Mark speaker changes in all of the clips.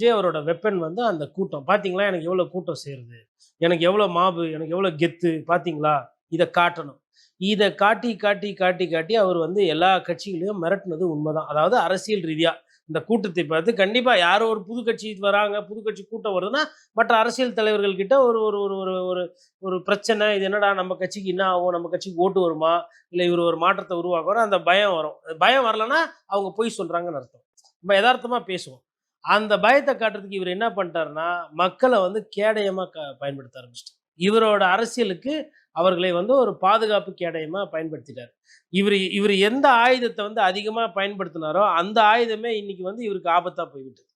Speaker 1: விஜய் அவரோட வெப்பன் வந்து அந்த கூட்டம். பார்த்தீங்களா, எனக்கு எவ்வளோ கூட்டம் சேருது. எனக்கு எவ்வளோ மாபு, எனக்கு எவ்வளோ கெத்து பார்த்தீங்களா? இத காட்டணும். இத காட்டி, காட்டி, காட்டி, காட்டி அவர் வந்து எல்லா கட்சிகளையும் மிரட்டுனது உண்மதான். அதாவது அரசியல் ரீதியா. இந்த கூட்டத்தை பார்த்து கண்டிப்பா யாரோ ஒரு புது கட்சி வராங்க, புது கட்சி கூட்டம் வருதுன்னா, மற்ற அரசியல் தலைவர்கள் கிட்ட ஒரு ஒரு ஒரு ஒரு ஒரு ஒரு பிரச்சனை. இது என்னடா நம்ம கட்சிக்கு என்ன ஆகும்? நம்ம கட்சிக்கு ஓட்டு வருமா? இல்ல இவரு ஒரு மாற்றத்த உருவாக்குவாரா? அந்த பயம் வரும். பயம் வரலன்னா, அவங்க பொய் சொல்றாங்கன்னு அர்த்தம். நம்ம எதார்த்தமா பேசுவோம். அந்த பயத்த காட்டுறதுக்கு இவரு என்ன பண்ணிட்டாருன்னா, மக்கள வந்து கேடயமா பயன்படுத்த ஆரம்பிச்சுட்டாரு. இவரோட அரசியலுக்கு அவர்களை வந்து ஒரு பாதுகாப்பு கேடயமா பயன்படுத்திட்டாரு. இவரு இவரு எந்த ஆயுதத்த வந்து அதிகமா பயன்படுத்தினாரோ, அந்த ஆயுதமே இன்னைக்கு வந்து இவருக்கு ஆபத்தா போய்விட்டது.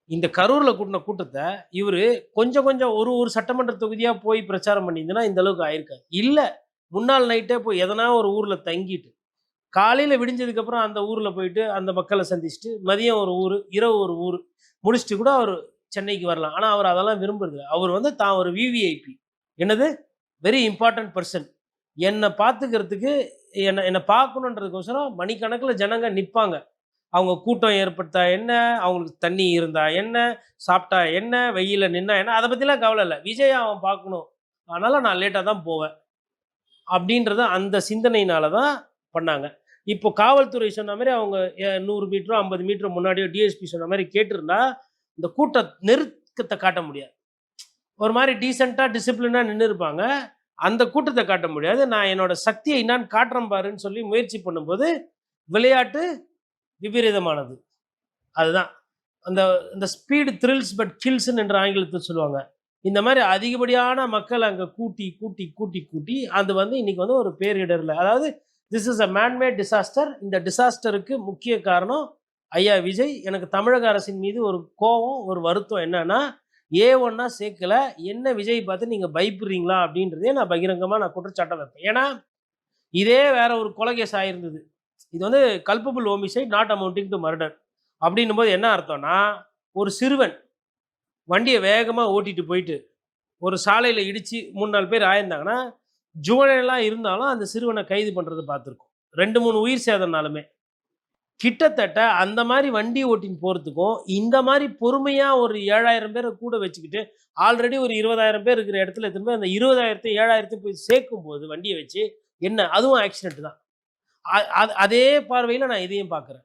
Speaker 1: இந்த கரூர்ல கூட்டுன கூட்டத்த, இவரு கொஞ்சம் கொஞ்சம் ஒரு ஒரு சட்டமன்ற தொகுதியா போய் பிரச்சாரம் பண்ணியிருந்தா இந்த அளவுக்கு ஆயிருக்காது. இல்ல, முன்னாள் நைட்டே போய் எதனா ஒரு ஊர்ல தங்கிட்டு காலையில விடிஞ்சதுக்கு அப்புறம் அந்த ஊர்ல போயிட்டு அந்த மக்கள சந்திச்சுட்டு, மதியம் ஒரு ஊரு, இரவு ஒரு ஊரு முடிச்சுட்டு கூட அவரு சென்னைக்கு வரலாம். ஆனா, அவர் அதெல்லாம் விரும்புறதில்ல. அவர் வந்து தான் ஒரு விவிஐபி. என்னது? Very important person. என்ன பார்த்துக்கிறதுக்கு என்ன என்ன பார்க்கணுன்றதுக்கோசரம் மணிக்கணக்குல ஜனங்க நிப்பாங்க. அவங்க கூட்டம் ஏற்பட்டா என்ன? அவங்களுக்கு தண்ணி இருந்தா என்ன? சாப்பிட்டா என்ன? வெயில்ல நின்னா என்ன? அத பத்திலாம் கவல இல்ல. விஜய அவன் பார்க்கணும். அதனால நான் லேட்டா தான் போவேன். அப்படின்றத அந்த சிந்தனையினால தான் பண்ணாங்க. இப்போ காவல்துறை சொன்ன மாரி அவங்க 100 மீட்டரோ, 50 மீட்டரோ முன்னாடியோ டிஎஸ்பி சொன்ன மாரி கேட்டிருந்தா, இந்த கூட்ட நெருக்கத்த காட்ட முடியாது. ஒரு மாரி டீசென்ட்டா, டிசிப்ளினா நின்னுருப்பாங்க. அந்த கூட்டத்த காட்ட முடியாது. நான் என்னோட சக்திய என்னான்னு காட்டுறேன் பாருன்னு சொல்லி முயற்சி பண்ணும்போது, விளையாட்டு விபரீதமானது. அதுதான். அந்த அந்த ஸ்பீடு த்ரில்ஸ் பட் கில்ஸ்ன்னு என்று ஆங்கிலத்துல சொல்லுவாங்க. இந்த மாரி அதிகப்படியான மக்கள் அங்க கூட்டி, கூட்டி, கூட்டி, கூட்டி அது வந்து இன்னைக்கு வந்து ஒரு பேரிடர்ல அதாவது this is a man made disaster. இந்த டிசாஸ்டருக்கு முக்கிய காரணம் ஐயா விஜய். எனக்கு தமிழக அரசின் மீது ஒரு கோவம், ஒரு வருத்தம் என்னன்னா, ஏ1 சேர்க்கல. என்ன விஜய் பார்த்து நீங்க பயப்படுறீங்களா? அப்படின்றதே நான் பகிரங்கமா குற்றச்சாட்டா வைப்பேன். ஏன்னா, இதே வேற ஒரு கொலை கேஸ் ஆயிருந்தது. இது வந்து culpable homicide not amounting to murder. அப்படின்னும்போது என்ன அர்த்தம்னா, ஒரு சிறுவன் வண்டிய வேகமா ஓட்டிட்டு போயிட்டு, ஒரு சாலையில இடிச்சு 3, 4 பேர் ஆயிருந்தாங்கன்னா, ஜுவனைலா இருந்தாலும் அந்த சிறுவன கைது பண்றத பார்த்துருக்கோம். 2, 3 உயிர் சேதம்னாலுமே. கிட்டத்தட்ட அந்த மாரி வண்டி ஓட்டின்னு போறதுக்கும், இந்த மாரி பொறுமையா ஒரு 7,000 பேர கூட வச்சுக்கிட்டு, ஆல்ரெடி ஒரு 20,000 பேர் இருக்கிற இடத்துல எடுத்துன்னு போய் அந்த 20,000 7,000 போய் சேர்க்கும்போது வண்டிய வச்சு, என்ன அதுவும் ஆக்சிடென்ட் தான். அதே பார்வையில நான் இதையும் பார்க்குறேன்.